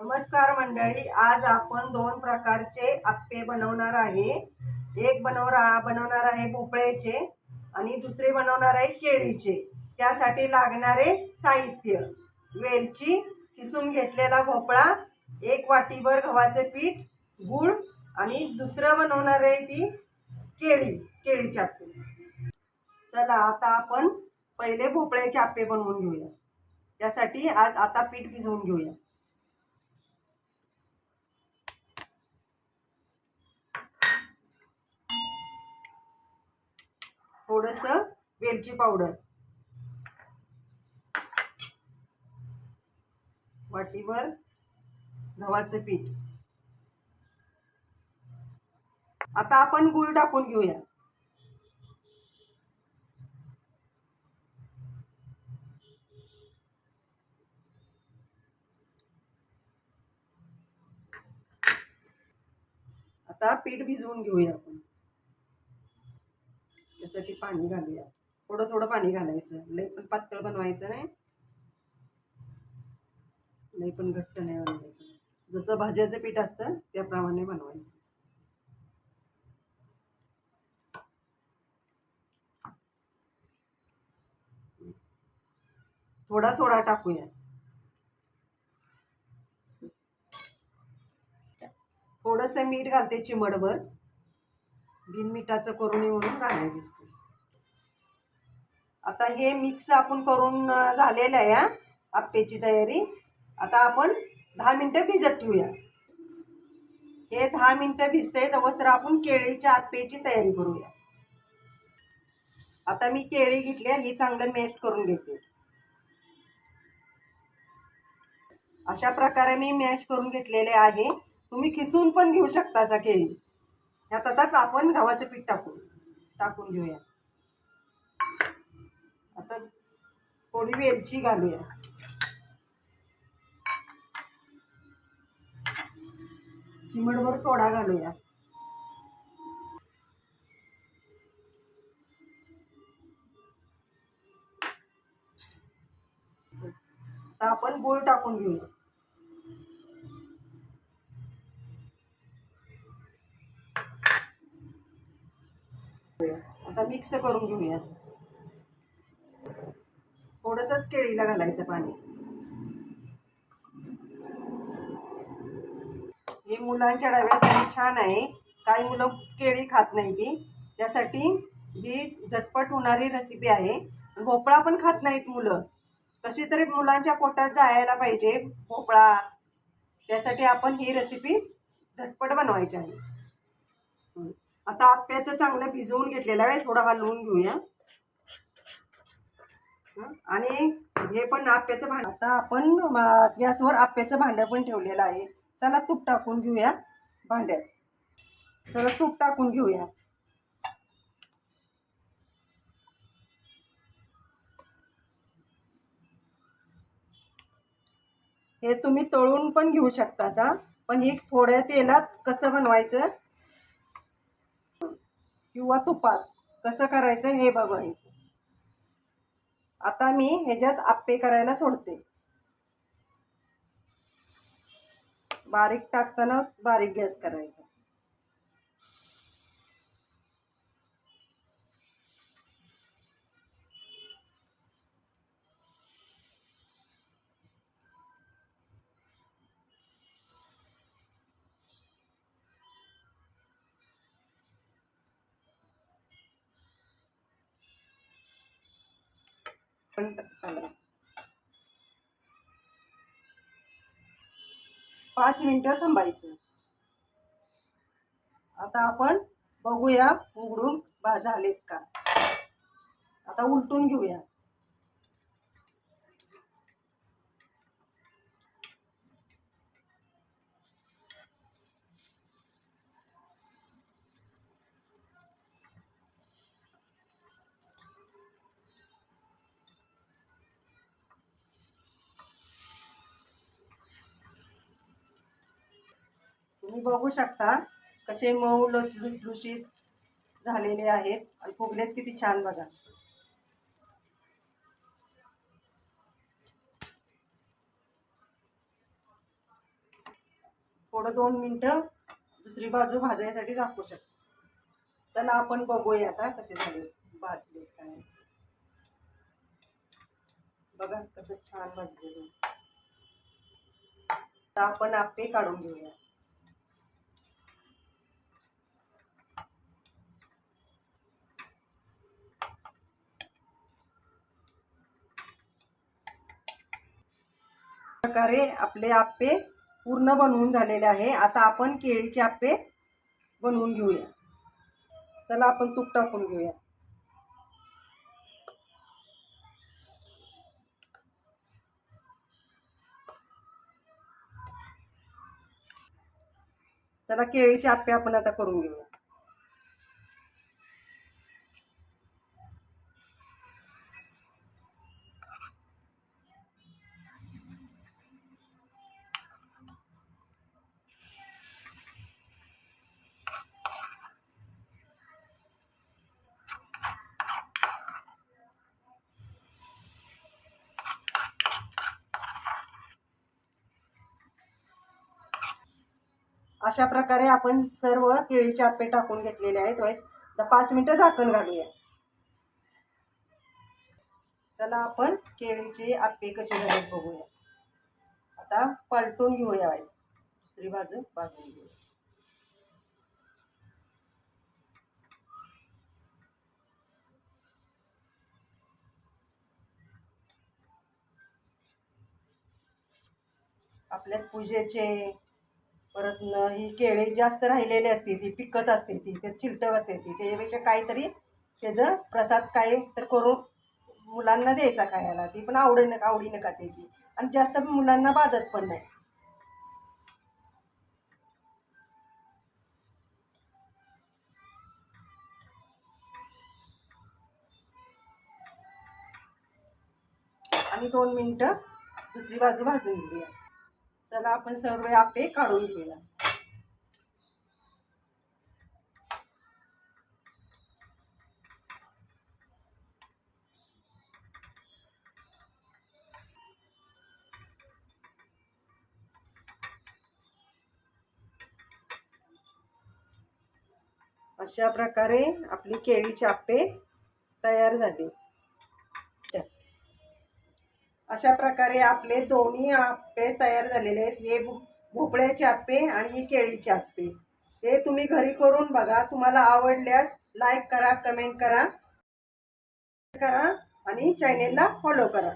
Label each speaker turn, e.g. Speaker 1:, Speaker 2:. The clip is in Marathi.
Speaker 1: नमस्कार मंडळी, आज आपण दोन प्रकारचे आप्पे बनवणार आहे। एक बनवणार आहे भोपळ्याचे आणि दुसरे बनवणार आहे केळीचे। त्यासाठी लागणारे साहित्य: वेलची, किसून घेतलेला भोपळा, एक वाटीभर गव्हाचे पीठ, गूळ आणि दुसरं बनवणार आहे ती केळीचे आप्पे। चला आता आपण पहिले भोपळ्याचे आप्पे बनवून घेऊया। त्यासाठी आता पीठ भिजवून घेऊया। थोडस वेलची पावडर, वाटीभर गव्हाचे पीठ। आता आपण गूळ टाकून घेऊया। आता पीठ भिजवून घेऊया आपण। त्यासाठी पाणी घालूया, थोडं थोडं पाणी घालायचं, लई पण पातळ बनवायचं नाही, लई पण घट्ट नाही बनवायचं। जसं भाज्याचं पीठ असतं त्याप्रमाणे बनवायचं। थोडा सोडा टाकूया, थोडस मीठ घालते, चिमडभर। बिन मिठाचं करून म्हणून घालायचं असतं। आता हे मिक्स आपण करून झालेलं आहे आप्पेची तयारी। आता आपण 10 मिनिटं भिजत ठेवूया। हे 10 मिनिटं भिजते तोवर आपण केळीच्या आप्पेची तयारी करूया। आता मी केळी घेतली, ही चांगलं मॅश करून घेते। अशा प्रकारे मी मॅश करून घेतलेले आहे। तुम्ही खिसून पण घेऊ शकता असा केळी। यात आता आपण गव्हाचं पीठ टाकून घेऊया। आता थोडी वेलची घालूया, चिमडभर सोडा घालूया। आता आपण गूळ टाकून घेऊया। आता मिक्स करून घेऊया। थोडंसंच केळीला घालायचं पाणी। हे मुलांच्या डब्यासाठी छान आहे। काही मुलं केळी खात नाही ती, त्यासाठी ही झटपट होणारी रेसिपी आहे। भोपळा पण खात नाहीत मुलं, कशी तरी मुलांच्या पोटात जायला पाहिजे भोपळा, त्यासाठी आपण ही रेसिपी झटपट बनवायची आहे। आता आप्याचं चांगलं भिजवून घेतलेलं आहे, थोडं हलवून घेऊया। आणि हे पण आप्याचं भांड, आता आपण गॅसवर आप्याचं भांडं पण ठेवलेलं आहे। चला तूप टाकून घेऊया भांड्यात। चला तूप टाकून घेऊया। हे तुम्ही तळून पण घेऊ शकता सा, पण हे थोड्या तेलात कसं बनवायचं किंवा तुपात कसं करायचं हे बघायचं। आता मी ह्याच्यात आप्पे करायला सोडते। बारीक टाकताना बारीक गॅस करायचा। पण 5 मिनिटं थांबायचं। आता आपण बघूया उघडून झालेत का। आता उलटून घेऊया। तुम्ही बघू शकता कसे मऊ लुसलुशीत झालेले आहेत आणि फुगलेत किती छान बघा। थोडं 2 मिनटं दुसरी बाजू भाजायसाठी झाकू शकतो. चला आपण बघूया आता कसे झाले, भाजले काय. बघा कसं छान भाजलेलं. आता आपण आप्पे काढून घेऊया. प्रकारे आपले आप्पे पूर्ण बनवून झालेले आहे. आता आपण केळीचे आप्पे बनवून घेऊया. चला आपण तूप टाकून घेऊया. चला केळीचे आप्पे आपण आता करून घेऊया. अशा प्रकारे आपण सर्व केळीचे आप्पे टाकून घेतलेले आहेत. तर 5 मिनिटं झाकण घालूया. चला आपण केळीचे आप्पे कसे झाले बघूया. आता पलटून घेऊया. दुसरी बाजू भाजून घेऊया. आपल्या पूजेचे परत ही केळी जास्त राहिलेली असते, ती पिकत असते, ती ते चिलटव असते, ती त्याच्यापेक्षा काहीतरी त्याचं प्रसाद काय तर करून मुलांना द्यायचा खायला. ती पण आवडीनं खाते ती, आणि जास्त मुलांना बाधत पण नाही. आणि 2 मिनिटं दुसरी बाजू भाजून घेऊया. चला आपण सर्व आप्पे काढून घेऊया. अशा प्रकारे आपली केळीचे आप्पे तयार झाले. अशा प्रकारे आपले दोन्ही आप्पे तयार झालेले आहेत. हे भोपळ्याचे आप्पे आणि केळीचे आप्पे. हे तुम्ही घरी करून बघा. तुम्हाला आवडल्यास लाईक करा, कमेंट करा आणि चॅनेलला फॉलो करा.